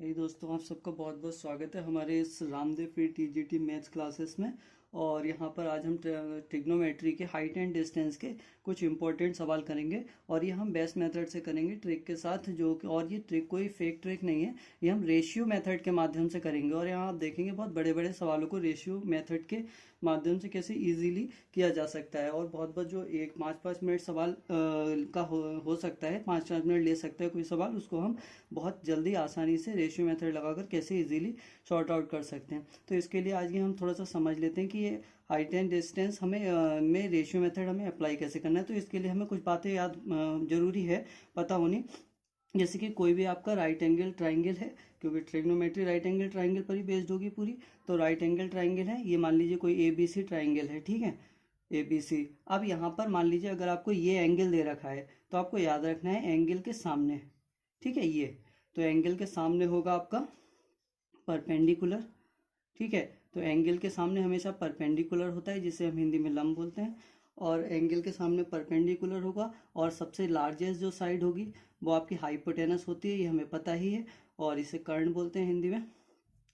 दोस्तों, आप सबका बहुत बहुत स्वागत है हमारे इस Ramdev free TGT maths classes में। और यहाँ पर आज हम ट्रिग्नोमेट्री के हाइट एंड डिस्टेंस के कुछ इंपॉर्टेंट सवाल करेंगे। और ये हम बेस्ट मेथड से करेंगे, ट्रिक के साथ, और ये ट्रिक कोई फेक ट्रिक नहीं है, ये हम रेशियो मेथड के माध्यम से करेंगे। और यहाँ आप देखेंगे बहुत बड़े बड़े सवालों को रेशियो मेथड के माध्यम से कैसे इजीली किया जा सकता है। और बहुत जो एक 5-5 मिनट सवाल का हो सकता है, 5-4 मिनट ले सकता है कोई सवाल, उसको हम बहुत जल्दी आसानी से रेशियो मेथड लगाकर कैसे इजीली सॉर्ट आउट कर सकते हैं। तो इसके लिए आज ये हम थोड़ा सा समझ लेते हैं कि ये हाइट एंड डिस्टेंस हमें में रेशियो मेथड हमें अप्लाई कैसे करना है। तो इसके लिए हमें कुछ बातें याद जरूरी है पता होनी। जैसे कि कोई भी आपका राइट एंगल ट्राइंगल है, क्योंकि ट्रिग्नोमेट्री राइट एंगल ट्राइंगल पर ही बेस्ड होगी पूरी। तो राइट एंगल ट्राइंगल है, ये मान लीजिए कोई ABC ट्राइंगल है, ठीक है, ABC। अब यहाँ पर मान लीजिए अगर आपको ये एंगल दे रखा है तो आपको याद रखना है एंगल के सामने, ठीक है, ये तो एंगल के सामने होगा आपका परपेंडिकुलर, ठीक है। तो एंगल के सामने हमेशा परपेंडिकुलर होता है, जिसे हम हिंदी में लंब बोलते हैं। और एंगल के सामने परपेंडिकुलर होगा, और सबसे लार्जेस्ट जो साइड होगी वो आपकी हाइपोटेनस होती है, ये हमें पता ही है, और इसे कर्ण बोलते हैं हिंदी में।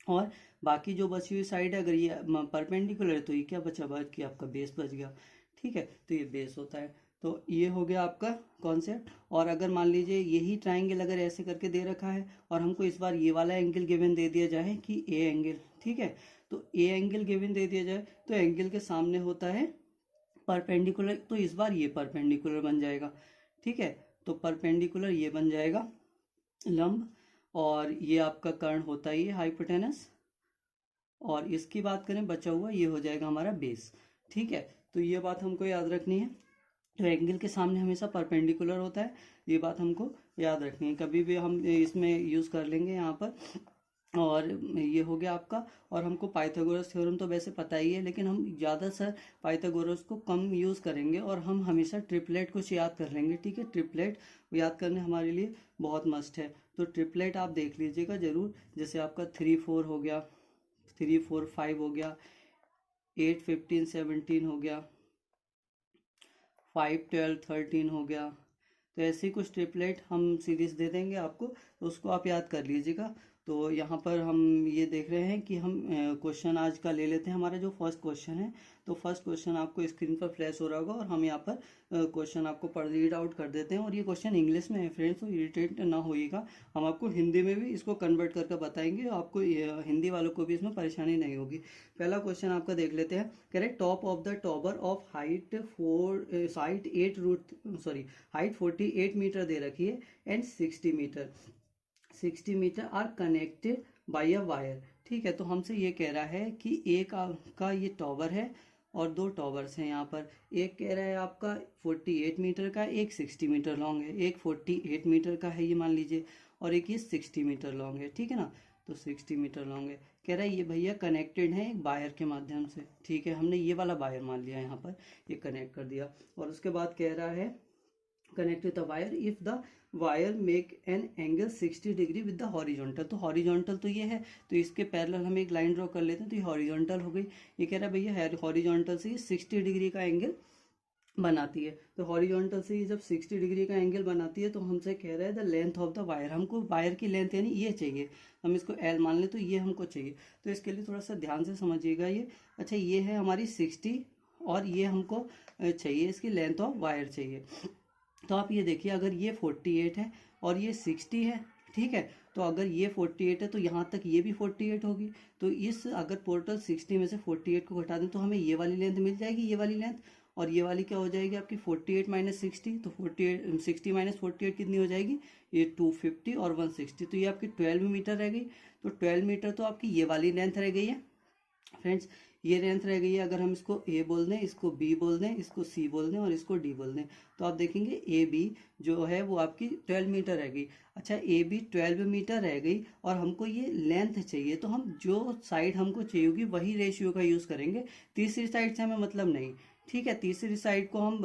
और बाकी जो बची हुई साइड है, अगर ये परपेंडिकुलर है तो ये क्या बचा, बात की आपका बेस बच गया, ठीक है, तो ये बेस होता है। तो ये हो गया आपका कॉन्सेप्ट। और अगर मान लीजिए यही ट्राइंगल अगर ऐसे करके दे रखा है और हमको इस बार ये वाला एंगल गिवन दे दिया जाए कि ए एंगल, ठीक है, तो ए एंगल गिवन दे दिया जाए तो एंगल के सामने होता है परपेंडिकुलर, तो इस बार ये परपेंडिकुलर बन जाएगा, ठीक है। तो परपेंडिकुलर ये बन जाएगा लंब, और ये आपका कर्ण होता ही है हाइपोटेनस। और इसकी बात करें बचा हुआ, ये हो जाएगा हमारा बेस, ठीक है। तो ये बात हमको याद रखनी है। तो एंगल के सामने हमेशा परपेंडिकुलर होता है, ये बात हमको याद रखनी है, कभी भी हम इसमें यूज़ कर लेंगे यहाँ पर। और ये हो गया आपका। और हमको पाइथागोरस थ्योरम तो वैसे पता ही है, लेकिन हम ज़्यादातर पाइथागोरस को कम यूज़ करेंगे, और हम हमेशा ट्रिपलेट कुछ याद कर लेंगे, ठीक है। ट्रिपलेट याद करने हमारे लिए बहुत मस्ट है। तो ट्रिपलेट आप देख लीजिएगा ज़रूर, जैसे आपका 3-4 हो गया, 3-4-5 हो गया, 8-15-17 हो गया, 5-12-13 हो गया। तो ऐसे कुछ ट्रिपलेट हम सीरीज दे देंगे आपको, तो उसको आप याद कर लीजिएगा। तो यहाँ पर हम ये देख रहे हैं कि हम क्वेश्चन आज का ले लेते हैं। हमारा जो फर्स्ट क्वेश्चन है, तो फर्स्ट क्वेश्चन आपको स्क्रीन पर फ्लैश हो रहा होगा, और हम यहाँ पर क्वेश्चन आपको पढ़ रीड आउट कर देते हैं। और ये क्वेश्चन इंग्लिश में है फ्रेंड्स, तो इरिटेट ना होइएगा, हम आपको हिंदी में भी इसको कन्वर्ट करके बताएंगे, आपको हिंदी वालों को भी इसमें परेशानी नहीं होगी। पहला क्वेश्चन आपका देख लेते हैं। कह रहे top of the tower of height 48 metre दे रखी है, and 60 metre are connected by a wire, ठीक है। तो हमसे ये कह रहा है कि एक आपका ये टॉवर है और दो टॉवर्स हैं यहाँ पर। एक कह रहा है आपका 48 मीटर का, एक 60 मीटर लॉन्ग है। एक 48 मीटर का है ये मान लीजिए, और एक ये 60 मीटर लॉन्ग है, ठीक है ना। तो 60 मीटर लॉन्ग है, कह रहा है ये भैया कनेक्टेड है एक वायर के माध्यम से, ठीक है। हमने ये वाला वायर मान लिया यहाँ पर, ये कनेक्ट कर दिया। और उसके बाद कह रहा है connect with the wire if the wire make an angle 60 degree with the horizontal. तो हॉरिजॉन्टल तो ये है, तो इसके पैरेलल हम एक लाइन ड्रॉ कर लेते हैं, तो ये हॉरिजॉन्टल हो गई। ये कह रहा है भैया हॉरिजॉन्टल से ये 60 डिग्री का एंगल बनाती है। तो हॉरिजॉन्टल से ये जब 60 डिग्री का एंगल बनाती है, तो हमसे कह रहा है the length of the wire, हमको वायर की लेंथ यानी ये चाहिए, हम इसको L मान लें, तो ये हमको चाहिए। तो इसके लिए थोड़ा सा ध्यान से समझिएगा ये। अच्छा, ये है हमारी 60, और ये हमको चाहिए इसकी लेंथ ऑफ वायर चाहिए। तो आप ये देखिए, अगर ये 48 है और ये 60 है, ठीक है, तो अगर ये 48 है तो यहाँ तक ये भी 48 होगी। तो इस अगर टोटल 60 में से 48 को घटा दें तो हमें ये वाली लेंथ मिल जाएगी, ये वाली लेंथ। और ये वाली क्या हो जाएगी आपकी 48 माइनस 60, तो 48 60 माइनस 48 कितनी हो जाएगी, ये 250 और 160, तो ये आपकी 12 मीटर रह गई। तो 12 मीटर तो आपकी ये वाली लेंथ रह गई है फ्रेंड्स, ये लेंथ रह गई है। अगर हम इसको ए बोल दें, इसको बी बोल दें, इसको सी बोल दें, और इसको डी बोल दें, तो आप देखेंगे ए बी जो है वो आपकी 12 मीटर रह गई। अच्छा, ए बी 12 मीटर रह गई, और हमको ये लेंथ चाहिए, तो हम जो साइड हमको चाहिए होगी वही रेशियो का यूज़ करेंगे, तीसरी साइड से हमें मतलब नहीं, ठीक है। तीसरी साइड को हम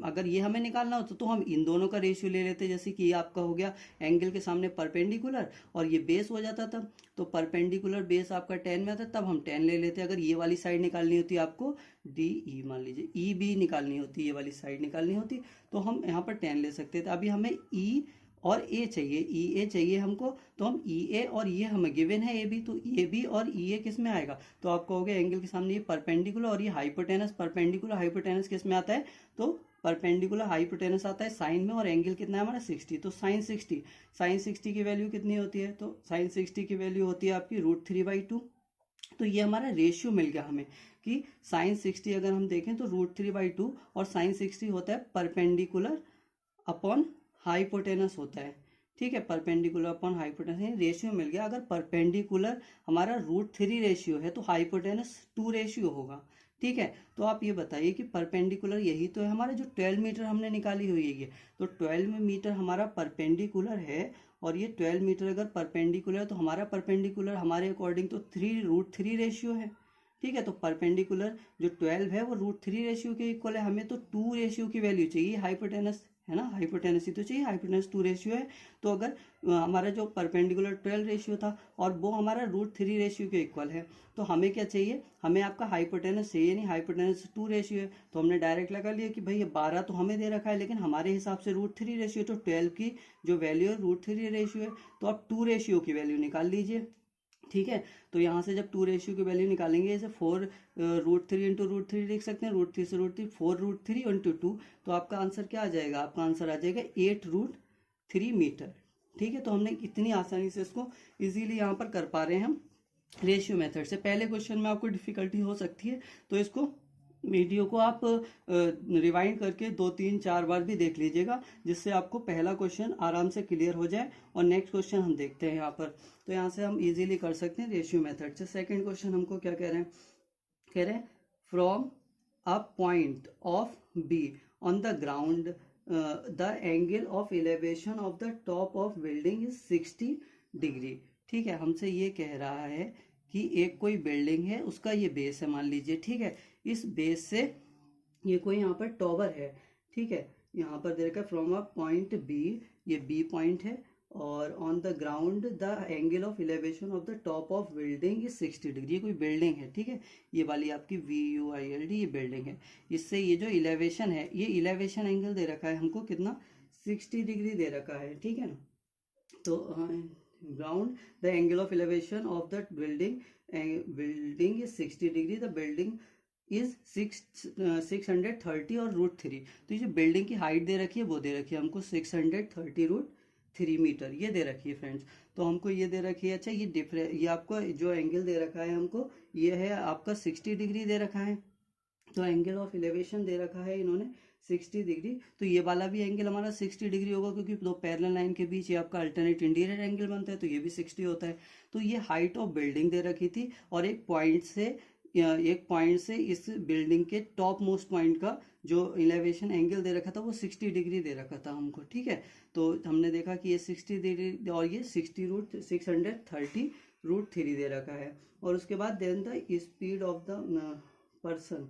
अगर ये हमें निकालना हो तो हम इन दोनों का रेशियो ले लेते, जैसे कि ये आपका हो गया एंगल के सामने परपेंडिकुलर, और ये बेस हो जाता था, तो परपेंडिकुलर बेस आपका 10 में आता, तब हम 10 ले लेते। अगर ये वाली साइड निकालनी होती आपको डी ई, मान लीजिए ई बी निकालनी होती, ये वाली साइड निकालनी होती, तो हम यहाँ पर 10 ले सकते थे। अभी हमें ई और ए चाहिए, ई ए चाहिए हमको, तो हम ई ए और ये हमें गिवन है ए बी, तो ए बी और ई ए किस में आएगा, तो आप कहोगे एंगल के सामने ये परपेंडिकुलर और ये हाइपोटेनस, परपेंडिकुलर हाइपोटेनस किस में आता है, तो परपेंडिकुलर हाइपोटेनस आता है साइन में, और एंगल कितना है हमारा 60, तो साइन 60, साइन 60 की वैल्यू कितनी होती है, तो साइन 60 की वैल्यू होती है आपकी √3/2। तो ये हमारा रेशियो मिल गया हमें कि साइन 60 अगर हम देखें तो √3/2, और साइन 60 होता है परपेंडिकुलर अपॉन हाइपोटेनस होता है, ठीक है, परपेंडिकुलर अपॉन हाइपोटेनस, रेशियो मिल गया। अगर परपेंडिकुलर हमारा √3 रेशियो है तो हाइपोटेनस 2 रेशियो होगा, ठीक है। तो आप ये बताइए कि परपेंडिकुलर यही तो है हमारा जो 12 मीटर हमने निकाली हुई है, तो 12 मीटर हमारा परपेंडिकुलर है, और ये 12 मीटर अगर परपेंडिकुलर है तो हमारा परपेंडिकुलर हमारे अकॉर्डिंग तो 3√3 रेशियो है, ठीक है। तो परपेंडिकुलर जो 12 है वो √3 रेशियो के इक्वल है, हमें तो 2 रेशियो की वैल्यू चाहिए, हाइपोटेनस है ना, हाइपोटेनस ही तो चाहिए, हाइपोटेनस 2 रेशियो है। तो अगर हमारा जो परपेंडिकुलर 12 रेशियो था और वो हमारा √3 रेशियो के इक्वल है, तो हमें क्या चाहिए, हमें आपका हाइपोटेनस चाहिए, नहीं हाइपोटेनस 2 रेशियो है, तो हमने डायरेक्ट लगा लिया कि भाई ये 12 तो हमें दे रखा है, लेकिन हमारे हिसाब से √3 रेशियो, तो 12 की जो वैल्यू है √3 रेशियो है, तो आप 2 रेशियो की वैल्यू निकाल लीजिए, ठीक है। तो यहाँ से जब 2 रेशियो की वैल्यू निकालेंगे, जैसे 4√3 इंटू √3 लिख सकते हैं, √3 से √3, 4√3 इंटू 2, तो आपका आंसर क्या आ जाएगा, आपका आंसर आ जाएगा 8√3 मीटर, ठीक है। तो हमने इतनी आसानी से इसको इजीली यहाँ पर कर पा रहे हैं हम रेशियो मेथड से। पहले क्वेश्चन में आपको डिफिकल्टी हो सकती है, तो इसको वीडियो को आप रिवाइंड करके 2-3-4 बार भी देख लीजिएगा, जिससे आपको पहला क्वेश्चन आराम से क्लियर हो जाए। और नेक्स्ट क्वेश्चन हम देखते हैं यहाँ पर, तो यहाँ से हम इजीली कर सकते हैं रेशियो मेथड से। सेकंड क्वेश्चन हमको क्या कह रहे हैं, कह रहे हैं from a point of be on the ground the angle of elevation of the top of building is 60 degree, ठीक है। हमसे ये कह रहा है कि एक कोई बिल्डिंग है, उसका ये बेस है मान लीजिए, ठीक है। इस बेस से ये कोई यहाँ पर टॉवर है, ठीक है, यहाँ पर दे रखा है फ्रॉम अ पॉइंट बी, ये बी पॉइंट है, और on the ground the angle of elevation of the top of building is 60 degree, ये कोई बिल्डिंग है, ठीक है, ये वाली आपकी VUILD ये बिल्डिंग है। इससे ये जो इलेवेशन है, ये इलेवेशन एंगल दे रखा है हमको कितना, 60 डिग्री दे रखा है, ठीक है ना। तो ground the angle of elevation of the building is 60 degree, the building is 630 और √3, तो ये जो बिल्डिंग की हाइट दे रखी है वो दे रखी है हमको 630 √3 मीटर, ये दे रखी है फ्रेंड्स। तो हमको ये दे रखी है, अच्छा ये आपको जो एंगल दे रखा है हमको, ये है आपका 60 डिग्री दे रखा है, तो एंगल ऑफ एलिवेशन दे रखा है इन्होंने 60 डिग्री, तो ये वाला भी एंगल हमारा 60 डिग्री होगा, क्योंकि दो पैरेलल लाइन के बीच ये आपका अल्टरनेट इंटीरियर एंगल बनता है, तो ये भी 60 होता है। तो ये हाइट ऑफ बिल्डिंग दे रखी थी, और एक पॉइंट से इस बिल्डिंग के टॉप मोस्ट पॉइंट का जो एलिवेशन एंगल दे रखा था वो 60 डिग्री दे रखा था हमको, ठीक है। तो हमने देखा कि ये 60 डिग्री और ये 630 √3 दे रखा है। और उसके बाद then the speed of the person,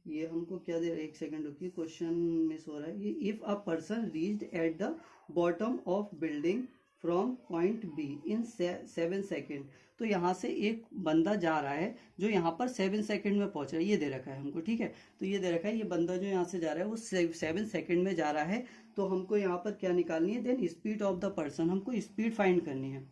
ये हमको क्या दे रहा है, एक सेकंड रुकिए, क्वेश्चन मिस हो रहा है। ये if a person reached at the bottom of building from point be in 7 second, तो यहाँ से एक बंदा जा रहा है जो यहाँ पर 7 सेकेंड में पहुंच रहा है, ये दे रखा है हमको, ठीक है। तो ये दे रखा है, ये बंदा जो यहाँ से जा रहा है वो 7 सेकेंड में जा रहा है, तो हमको यहाँ पर क्या निकालनी है, then speed of the person, हमको स्पीड फाइंड करनी है,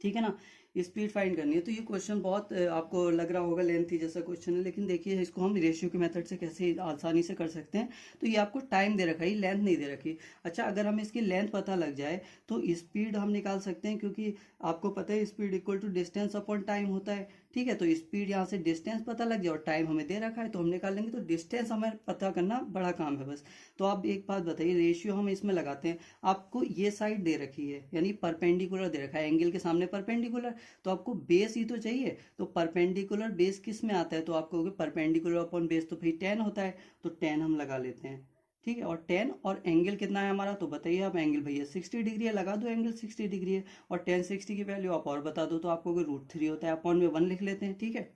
ठीक है ना, स्पीड फाइंड करनी है। तो ये क्वेश्चन बहुत आपको लग रहा होगा लेंथी जैसा क्वेश्चन है, लेकिन देखिए इसको हम रेशियो के मेथड से कैसे आसानी से कर सकते हैं। तो ये आपको टाइम दे रखा है, लेंथ नहीं दे रखी। अच्छा, अगर हमें इसकी लेंथ पता लग जाए तो स्पीड हम निकाल सकते हैं, क्योंकि आपको पता है speed equal to distance upon time होता है, ठीक है। तो स्पीड यहाँ से डिस्टेंस पता लग जाए और टाइम हमें दे रखा है तो हम निकाल लेंगे। तो डिस्टेंस हमें पता करना बड़ा काम है बस। तो आप एक बात बताइए, रेशियो हम इसमें लगाते हैं, आपको ये साइड दे रखी है यानी परपेंडिकुलर दे रखा है, एंगल के सामने परपेंडिकुलर, तो आपको बेस ही तो चाहिए। तो परपेंडिकुलर बेस किस में आता है, तो आप कहोगे परपेंडिकुलर अपॉन बेस तो भाई 10 होता है, तो 10 हम लगा लेते हैं, ठीक है। और 10 और एंगल कितना है हमारा, तो बताइए आप, एंगल भैया 60 डिग्री है, लगा दो एंगल 60 डिग्री है, और 10 60 की वैल्यू आप और बता दो, तो आपको √3 होता है, अपॉन में 1 लिख लेते हैं, ठीक है।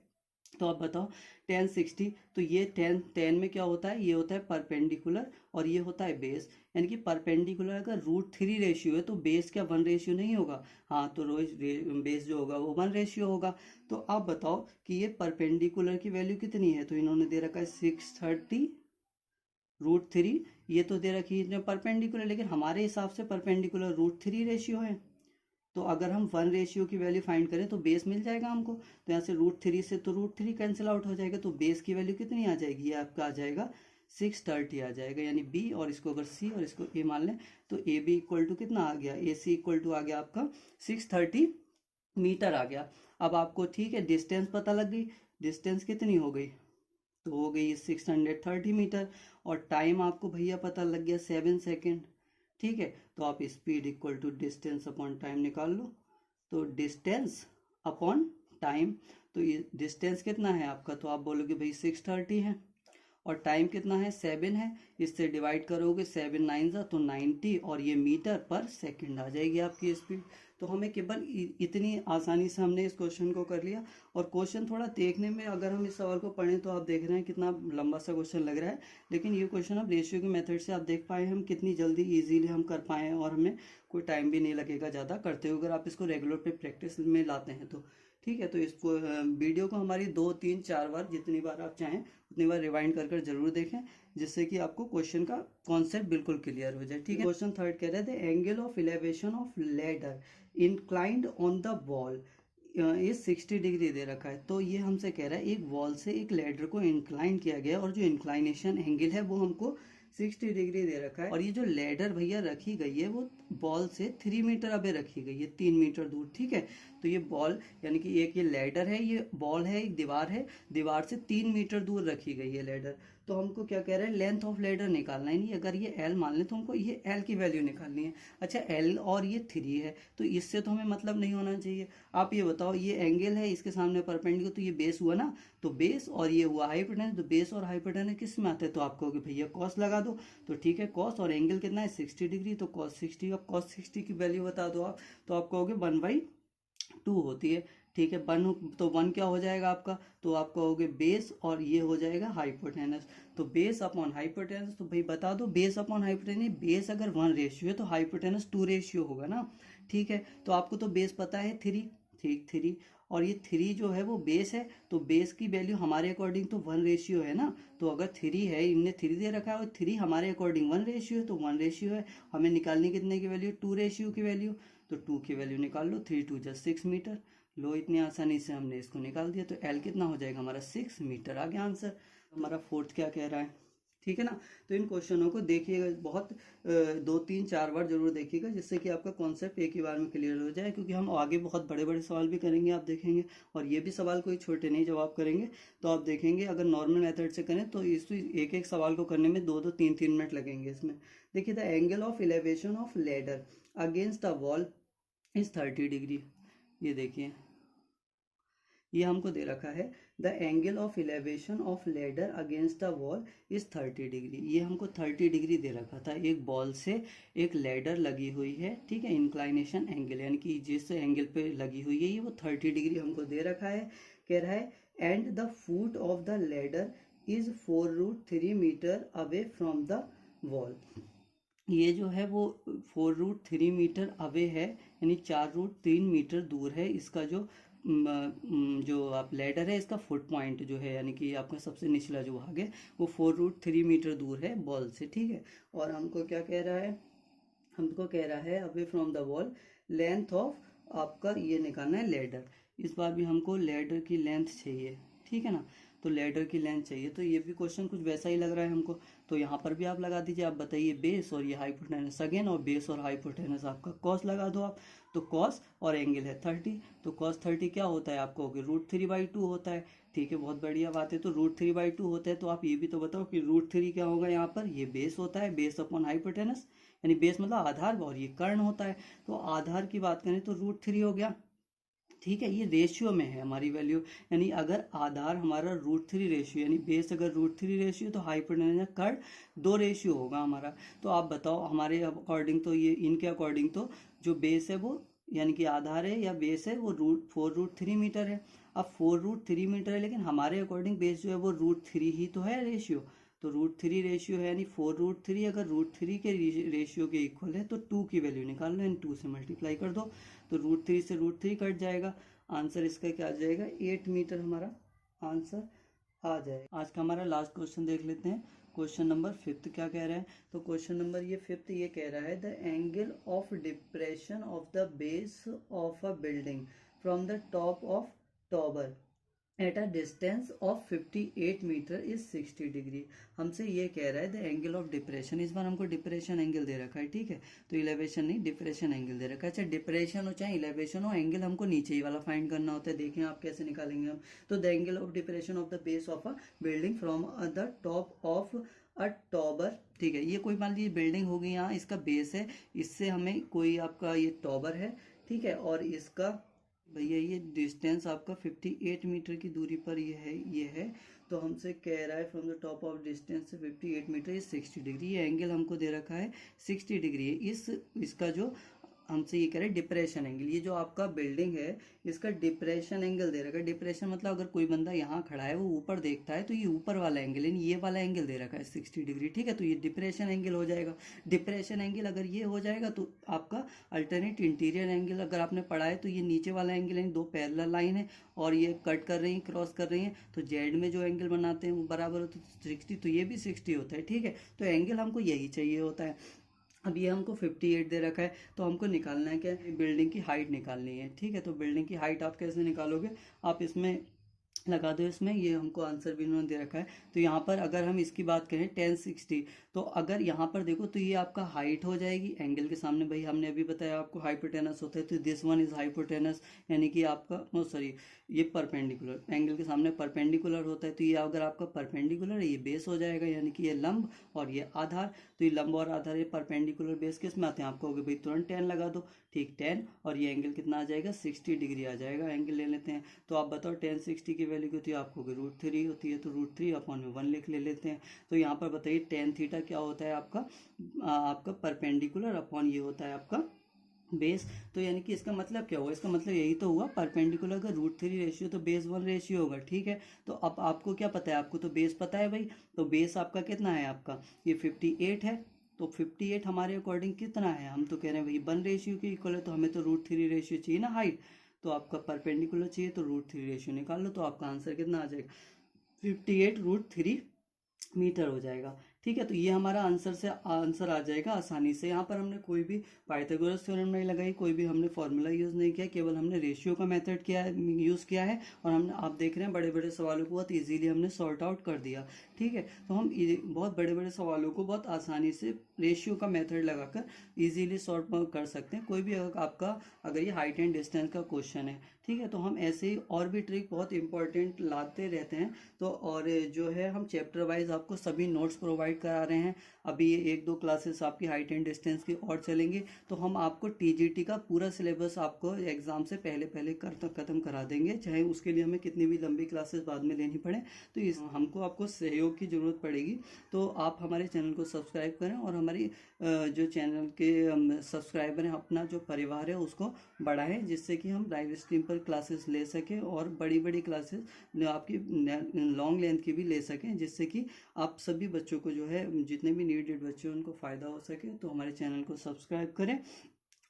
तो आप बताओ 10 60, तो ये 10 में क्या होता है, ये होता है परपेंडिकुलर और ये होता है बेस, यानी कि परपेंडिकुलर अगर √3 रेशियो है तो बेस क्या 1 रेशियो नहीं होगा, हाँ, तो रोज बेस जो होगा वो 1 रेशियो होगा। तो आप बताओ कि ये परपेंडिकुलर की वैल्यू कितनी है, तो इन्होंने दे रखा है 630 √3, ये तो दे रखी है परपेंडिकुलर, लेकिन हमारे हिसाब से परपेंडिकुलर √3 रेशियो है। तो अगर हम 1 रेशियो की वैल्यू फाइंड करें तो बेस मिल जाएगा हमको। तो यहाँ से √3 से तो √3 कैंसिल आउट हो जाएगा, तो बेस की वैल्यू कितनी आ जाएगी, ये आपका आ जाएगा 630 आ जाएगा, यानी बी और इसको अगर सी और इसको ए मान लें तो ए बी इक्वल टू कितना आ गया, ए सी इक्वल टू आ गया आपका 630 मीटर आ गया। अब आपको ठीक है डिस्टेंस पता लग गई, डिस्टेंस कितनी हो गई, तो हो गई 630 मीटर, और टाइम आपको भैया पता लग गया 7 सेकेंड। ठीक है, तो आप speed equal to distance upon time निकाल लो। तो डिस्टेंस अपॉन टाइम, तो ये डिस्टेंस कितना है आपका, तो आप बोलोगे भाई 630 है, और टाइम कितना है 7 है, इससे डिवाइड करोगे 7 9 तो 90, और ये मीटर पर सेकंड आ जाएगी आपकी स्पीड। तो हमें केवल इतनी आसानी से हमने इस क्वेश्चन को कर लिया। और क्वेश्चन थोड़ा देखने में, अगर हम इस सवाल को पढ़ें तो आप देख रहे हैं कितना लंबा सा क्वेश्चन लग रहा है, लेकिन ये क्वेश्चन अब रेशियो के मेथड से आप देख पाए हम कितनी जल्दी इजीली हम कर पाए हैं, और हमें कोई टाइम भी नहीं लगेगा ज़्यादा करते हुए, अगर आप इसको रेगुलर पे प्रैक्टिस में लाते हैं तो। ठीक है, तो इसको वीडियो को हमारी 2 3 4 बार, जितनी बार आप चाहें उतनी बार रिवाइंड कर कर जरूर देखें, जिससे कि आपको क्वेश्चन का कॉन्सेप्ट बिल्कुल क्लियर हो जाए। ठीक है, क्वेश्चन थर्ड कह रहे थे angle of elevation of ladder inclined on the wall ये 60 डिग्री दे रखा है। तो ये हमसे कह रहा है एक वॉल से एक लेडर को इंक्लाइन किया गया, और जो इंक्लाइनेशन एंगल है वो हमको 60 डिग्री दे रखा है, और ये जो लेडर भैया रखी गई है वो बॉल से 3 मीटर अबे रखी गई है, 3 मीटर दूर। ठीक है, तो ये बॉल यानी कि एक ये लेडर है, ये बॉल है, एक दीवार है, दीवार से 3 मीटर दूर रखी गई है लेडर। तो हमको क्या कह रहा है, लेंथ ऑफ लेडर निकालना है। नहीं, अगर ये एल मान लें तो हमको ये एल की वैल्यू निकालनी है। अच्छा, एल और ये 3 है, तो इससे तो हमें मतलब नहीं होना चाहिए। आप ये बताओ, ये एंगल है, इसके सामने परपेंडिकुलर, तो ये बेस हुआ ना, तो बेस और ये हुआ हाइपोटेनस, तो बेस और हाइपोटेनस किस में आते हैं, तो आप कहोगे भैया कॉस लगा दो। तो ठीक है, कॉस और एंगल कितना है 60 डिग्री, तो कॉस 60, अब कॉस 60 की वैल्यू बता दो आप, तो आप कहोगे 1/2 होती है। ठीक है, 1 तो 1 क्या हो जाएगा आपका, तो आप कहोगे बेस और ये हो जाएगा हाइपोटेनस। तो बेस अपॉन हाइपोटेनस, तो भाई बता दो बेस अपॉन हाइपोटेनस, बेस अगर 1 रेशियो है तो हाइपोटेनस 2 रेशियो होगा ना। ठीक है, तो आपको तो बेस पता है 3, ठीक 3, और ये 3 जो है वो बेस है, तो बेस की वैल्यू हमारे अकॉर्डिंग तो 1 रेशियो है ना। तो अगर 3 है, इनने 3 दे रखा है, और 3 हमारे अकॉर्डिंग 1 रेशियो है, तो 1 रेशियो है। हमें निकालनी कितने की वैल्यू, 2 रेशियो की वैल्यू, तो 2 की वैल्यू निकाल लो, 3 2 6 मीटर। लो, इतनी आसानी से हमने इसको निकाल दिया, तो एल कितना हो जाएगा हमारा 6 मीटर आ गया आंसर। हमारा फोर्थ क्या कह रहा है, ठीक है ना। तो इन क्वेश्चनों को देखिएगा, बहुत 2 3 4 बार जरूर देखिएगा, जिससे कि आपका कॉन्सेप्ट एक ही बार में क्लियर हो जाए, क्योंकि हम आगे बहुत बड़े बड़े सवाल भी करेंगे, आप देखेंगे, और ये भी सवाल कोई छोटे नहीं जवाब करेंगे। तो आप देखेंगे अगर नॉर्मल मेथड से करें तो इस एक एक सवाल को करने में 2 2 3 3 मिनट लगेंगे इसमें। देखिए, the angle of elevation of ladder against the wall is 30 degree. ये देखिए, ये हमको दे रखा है the angle of elevation of ladder against the wall is 30 degree. ये हमको 30 डिग्री दे रखा था, एक बॉल से एक लेडर लगी हुई है। ठीक है, इंक्लाइनेशन एंगल यानी कि जिस एंगल पे लगी हुई है ये वो 30 डिग्री हमको दे रखा है। कह रहा है and the foot of the ladder is 4√3 metre away from the wall. ये जो है वो 4√3 मीटर अवे है, यानी 4√3 मीटर दूर है। इसका जो आप लेडर है, इसका फुट पॉइंट जो है, यानी कि आपका सबसे निचला जो भाग है वो 4√3 मीटर दूर है बॉल से। ठीक है, और हमको क्या कह रहा है, हमको कह रहा है away from the wall length of आपका ये निकालना है लेडर। इस बार भी हमको लेडर की लेंथ चाहिए। ठीक है ना, तो लेडर की लेंथ चाहिए, तो ये भी क्वेश्चन कुछ वैसा ही लग रहा है हमको। तो यहाँ पर भी आप लगा दीजिए, आप बताइए बेस और ये हाइपोटेनस अगेन, और बेस और हाइपोटेनस आपका कॉस लगा दो आप। तो कॉस और एंगल है 30, तो कॉस 30 क्या होता है आपको, √3/2 होता है। ठीक है, बहुत बढ़िया बात है। तो √3/2 होता है, तो आप ये भी तो बताओ कि √3 क्या होगा यहाँ पर, ये बेस होता है, बेस अपॉन हाइपोटेनस, यानी बेस मतलब आधार और ये कर्ण होता है। तो आधार की बात करें तो √3 हो गया। ठीक है, ये रेशियो में है हमारी वैल्यू, यानी अगर आधार हमारा √3 रेशियो, यानी बेस अगर √3 रेशियो, तो हाइपोटेनस कर्ण 2 रेशियो होगा हमारा। तो आप बताओ हमारे अकॉर्डिंग, तो ये इनके अकॉर्डिंग तो जो बेस है वो यानी कि आधार है या बेस है वो 4√3 मीटर है। अब 4√3 मीटर है, लेकिन हमारे अकॉर्डिंग बेस जो है वो √3 ही तो है रेशियो। तो √3 रेशियो है, यानी 4√3 अगर √3 के रेशियो के इक्वल है तो 2 की वैल्यू निकाल लो, यानी 2 से मल्टीप्लाई कर दो, तो √3 से √3 कट जाएगा। आंसर इसका क्या आ जाएगा, 8 मीटर हमारा आंसर आ जाएगा। आज का हमारा लास्ट क्वेश्चन देख लेते हैं। क्वेश्चन नंबर 5 क्या कह रहा है? तो क्वेश्चन नंबर ये 5 ये कह रहा है the angle of depression of the base of a building from the top of tower at a distance of 58 metre is 60 degree. हमसे ये कह रहा है द एंगल ऑफ डिप्रेशन, इस बार हमको डिप्रेशन एंगल दे रखा है, ठीक है, तो इलेवेशन नहीं डिप्रेशन एंगल दे रखा है। अच्छा डिप्रेशन हो चाहे इलेवेशन हो, एंगल हमको नीचे ही वाला फाइंड करना होता है। देखें आप कैसे निकालेंगे हम, तो the angle of depression of the base of a building from the top of a tower, ठीक है, ये कोई मान लीजिए बिल्डिंग होगी, यहाँ इसका बेस है, इससे हमें कोई आपका ये टॉवर है, ठीक है, और इसका भैया ये डिस्टेंस आपका 58 मीटर की दूरी पर ये है। तो हमसे कह रहा है from the top of distance से 58 मीटर इज 60 डिग्री, ये एंगल हमको दे रखा है 60 डिग्री है। इसका जो हमसे ये कह रहे हैं डिप्रेशन एंगल, ये जो आपका बिल्डिंग है इसका डिप्रेशन एंगल दे रखा है। डिप्रेशन मतलब अगर कोई बंदा यहाँ खड़ा है वो ऊपर देखता है तो ये ऊपर वाला एंगल है, ये वाला एंगल दे रखा है 60 डिग्री, ठीक है, तो ये डिप्रेशन एंगल हो जाएगा। डिप्रेशन एंगल अगर ये हो जाएगा तो आपका अल्टरनेट इंटीरियर एंगल अगर आपने पढ़ा है तो ये नीचे वाला एंगल है, दो पैरेलल लाइन है और ये कट कर रही है, क्रॉस कर रही है, तो जेड में जो एंगल बनाते हैं वो बराबर होता है 60, तो ये भी 60 होता है, ठीक है, तो एंगल हमको यही चाहिए होता है। अब ये हमको 58 दे रखा है, तो हमको निकालना है क्या, बिल्डिंग की हाइट निकालनी है, ठीक है, तो बिल्डिंग की हाइट आप कैसे निकालोगे, आप इसमें लगा दो, इसमें ये हमको आंसर भी उन्होंने दे रखा है। तो यहाँ पर अगर हम इसकी बात करें 1060, तो अगर यहाँ पर देखो तो ये आपका हाइट हो जाएगी एंगल के सामने, भाई हमने अभी बताया आपको हाइपोटेनस होता है, तो दिस वन इज हाइपोटेनस, यानी कि आपका नो सॉरी ये परपेंडिकुलर, एंगल के सामने परपेंडिकुलर होता है, तो ये अगर आपका परपेंडिकुलर है ये बेस हो जाएगा, यानी कि ये लंब और ये आधार, तो ये लंब और आधार ये परपेंडिकुलर बेस किस में आते हैं, आपको होगा भाई तुरंत 10 लगा दो, ठीक 10, और ये एंगल कितना आ जाएगा 60 डिग्री आ जाएगा, एंगल ले लेते हैं। तो आप बताओ 1060 की वैल्यू होती है आपको √3 होती है, तो √3 अपॉन में 1 लिख लेते हैं। तो यहाँ पर बताइए tan थीटा क्या होता है आपका परपेंडिकुलर अपॉन ये होता है आपका बेस, तो यानी कि इसका मतलब क्या हुआ, इसका मतलब यही तो हुआ परपेंडिकुलर का √3 रेशियो तो बेस 1 रेशियो होगा, ठीक है। तो अब आपको क्या पता है, आपको तो बेस पता है भाई, तो बेस आपका कितना है, आपका ये 58 है, तो 58 हमारे अकॉर्डिंग कितना है, हम तो कह रहे हैं भाई 1 रेशियो के इक्वल है, तो हमें तो √3 रेशियो चाहिए ना हाइट, तो आपका परपेंडिकुलर चाहिए तो √3 रेशियो निकाल लो, तो आपका आंसर कितना आ जाएगा 58 √3 मीटर हो जाएगा, ठीक है। तो ये हमारा आंसर आ जाएगा आसानी से। यहाँ पर हमने कोई भी पाइथागोरस थ्योरम नहीं लगाई, कोई भी हमने फॉर्मूला यूज़ नहीं किया, केवल हमने रेशियो का मेथड यूज़ किया है, और हमने आप देख रहे हैं बड़े बड़े सवालों को बहुत इजीली हमने सॉर्ट आउट कर दिया, ठीक है। तो हम बहुत बड़े बड़े सवालों को बहुत आसानी से रेशियो का मेथड लगाकर इजीली सॉर्ट कर सकते हैं। कोई भी अगर ये हाइट एंड डिस्टेंस का क्वेश्चन है, ठीक है, तो हम ऐसे ही और भी ट्रिक बहुत इंपॉर्टेंट लाते रहते हैं। तो और जो है हम चैप्टर वाइज आपको सभी नोट्स प्रोवाइड करा रहे हैं। अभी ये 1-2 क्लासेस आपकी हाइट एंड डिस्टेंस की और चलेंगे, तो हम आपको टीजीटी का पूरा सिलेबस आपको एग्जाम से पहले खत्म करा देंगे, चाहे उसके लिए हमें कितनी भी लंबी क्लासेस बाद में लेनी पड़े। तो हमको आपको सहयोग की ज़रूरत पड़ेगी, तो आप हमारे चैनल को सब्सक्राइब करें और हमारी जो चैनल के सब्सक्राइबर हैं, अपना जो परिवार है उसको बढ़ाएं, जिससे कि हम लाइव स्ट्रीम पर क्लासेस ले सकें और बड़ी बड़ी क्लासेस आपकी लॉन्ग लेंथ की भी ले सकें, जिससे कि आप सभी बच्चों को जो है जितने भी नीडेड बच्चे हैं उनको फ़ायदा हो सके। तो हमारे चैनल को सब्सक्राइब करें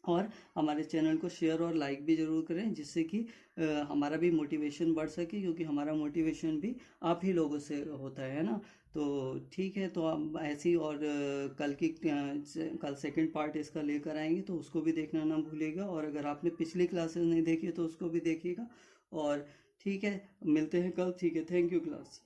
और हमारे चैनल को शेयर और लाइक भी ज़रूर करें, जिससे कि हमारा भी मोटिवेशन बढ़ सके, क्योंकि हमारा मोटिवेशन भी आप ही लोगों से होता है ना। तो ठीक है, तो हम ऐसी और कल सेकंड पार्ट इसका लेकर आएंगे, तो उसको भी देखना ना भूलिएगा, और अगर आपने पिछली क्लासेस नहीं देखी तो उसको भी देखिएगा। और ठीक है, मिलते हैं कल, ठीक है, थैंक यू क्लास।